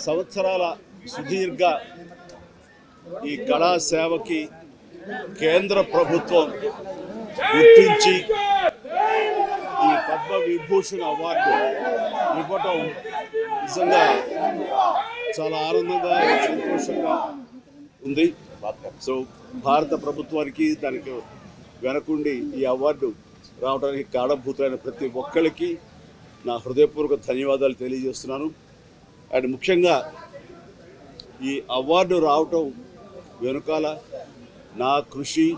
సంవత్సరాల సుదీర్ఘ ఈ కళా సేవకి కేంద్ర ప్రభుత్వం గుర్తించి ఈ పద్మ విభూషణ్ అవార్డు ఇవ్వటం నిజంగా చాలా ఆనందంగా సంతోషంగా ఉంది. సో భారత ప్రభుత్వానికి దానికి వెనకుండి ఈ అవార్డు రావడానికి కారణభూతులైన ప్రతి ఒక్కరికి నా హృదయపూర్వక ధన్యవాదాలు తెలియజేస్తున్నాను. అండ్ ముఖ్యంగా ఈ అవార్డు రావటం వెనుకాల నా కృషి,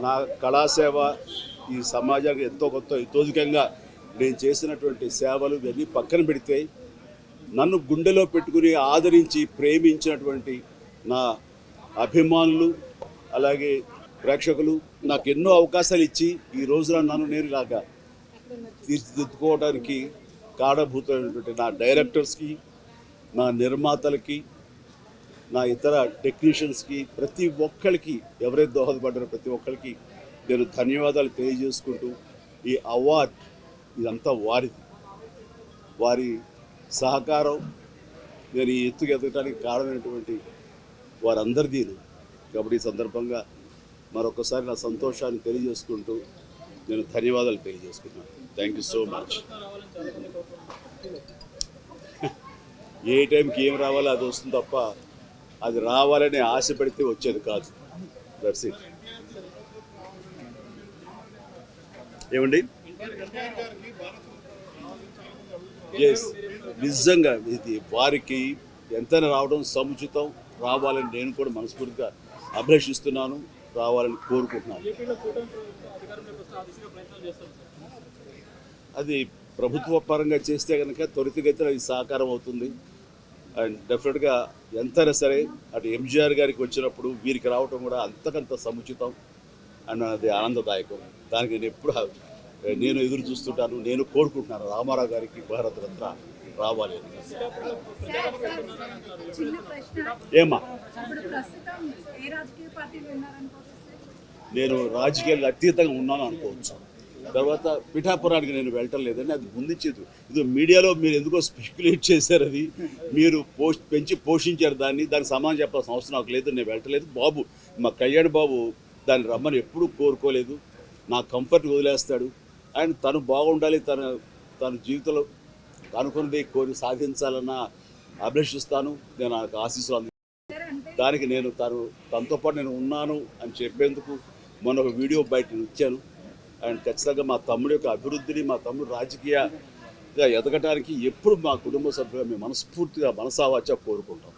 నా కళాసేవ ఈ సమాజానికి ఎంతో కొంత ఇతోధికంగా నేను చేసినటువంటి సేవలు ఇవన్నీ పక్కన పెడితే నన్ను గుండెలో పెట్టుకుని ఆదరించి ప్రేమించినటువంటి నా అభిమానులు అలాగే ప్రేక్షకులు నాకు ఎన్నో అవకాశాలు ఇచ్చి ఈ రోజున నన్ను నేను ఇలాగా తీర్చిదిద్దుకోవడానికి కారణభూతమైనటువంటి నా డైరెక్టర్స్కి, నా నిర్మాతలకి, నా ఇతర టెక్నీషియన్స్కి, ప్రతి ఒక్కరికి ఎవరైతే దోహదపడ్డారో ప్రతి ఒక్కరికి నేను ధన్యవాదాలు తెలియజేసుకుంటూ ఈ అవార్డ్ ఇదంతా వారిది, వారి సహకారం నేను ఈ ఎత్తుకు ఎదగడానికి కారణమైనటువంటి వారందరిదీ. కాబట్టి ఈ సందర్భంగా మరొకసారి నా సంతోషాన్ని తెలియజేసుకుంటూ నేను ధన్యవాదాలు తెలియజేసుకున్నాను. Thank you so much. ఏ టైంకి ఏం రావాలో అది వస్తుంది తప్ప అది రావాలని ఆశ పెడితే వచ్చేది కాదు. That's it. ఏమండి, ఎస్, నిజంగా ఇది వారికి ఎంతైనా రావడం సముచితం. రావాలని నేను కూడా మనస్ఫూర్తిగా అభిలషిస్తున్నాను, రావాలని కోరుకుంటున్నాను. అది ప్రభుత్వ పరంగా చేస్తే కనుక త్వరితగతిన ఇది సాకారం అవుతుంది. అండ్ డెఫినెట్గా ఎంతైనా సరే అటు ఎంజీఆర్ గారికి వచ్చినప్పుడు వీరికి రావటం కూడా అంతకంత సముచితం అండ్ అది ఆనందదాయకం. దానికి నేను ఎదురు చూస్తుంటాను, నేను కోరుకుంటున్నాను రామారావు గారికి భారత రత్న రావాలి అని. ఏమా, నేను రాజకీయాలకు అతీతంగా ఉన్నాను అనుకోవచ్చు. తర్వాత పిఠాపురానికి నేను వెళ్ళటం లేదని అది ముందుంచేది. ఇది మీడియాలో మీరు ఎందుకో స్పెక్యులేట్ చేశారు, అది మీరు పెంచి పోషించారు దానికి సమాధానం చెప్పాల్సిన అవసరం నాకు లేదు. నేను వెళ్ళటలేదు. బాబు, మా కళ్యాణ్ బాబు దాన్ని రమ్మని ఎప్పుడూ కోరుకోలేదు. నా కంఫర్ట్ వదిలేస్తాడు. ఆయన తను బాగుండాలి, తన జీవితంలో అనుకున్నది కోరి సాధించాలన్న అభిలషిస్తాను. నేను నాకు ఆశీస్సులు దానికి నేను తనతో పాటు నేను ఉన్నాను అని చెప్పేందుకు మొన్న ఒక వీడియో బయట ఇచ్చాను. అండ్ ఖచ్చితంగా మా తమ్ముడి యొక్క అభివృద్ధిని, మా తమ్ముడు రాజకీయంగా ఎదగటానికి ఎప్పుడు మా కుటుంబ సభ్యులు మేము మనస్ఫూర్తిగా మనసావాచ కోరుకుంటాం.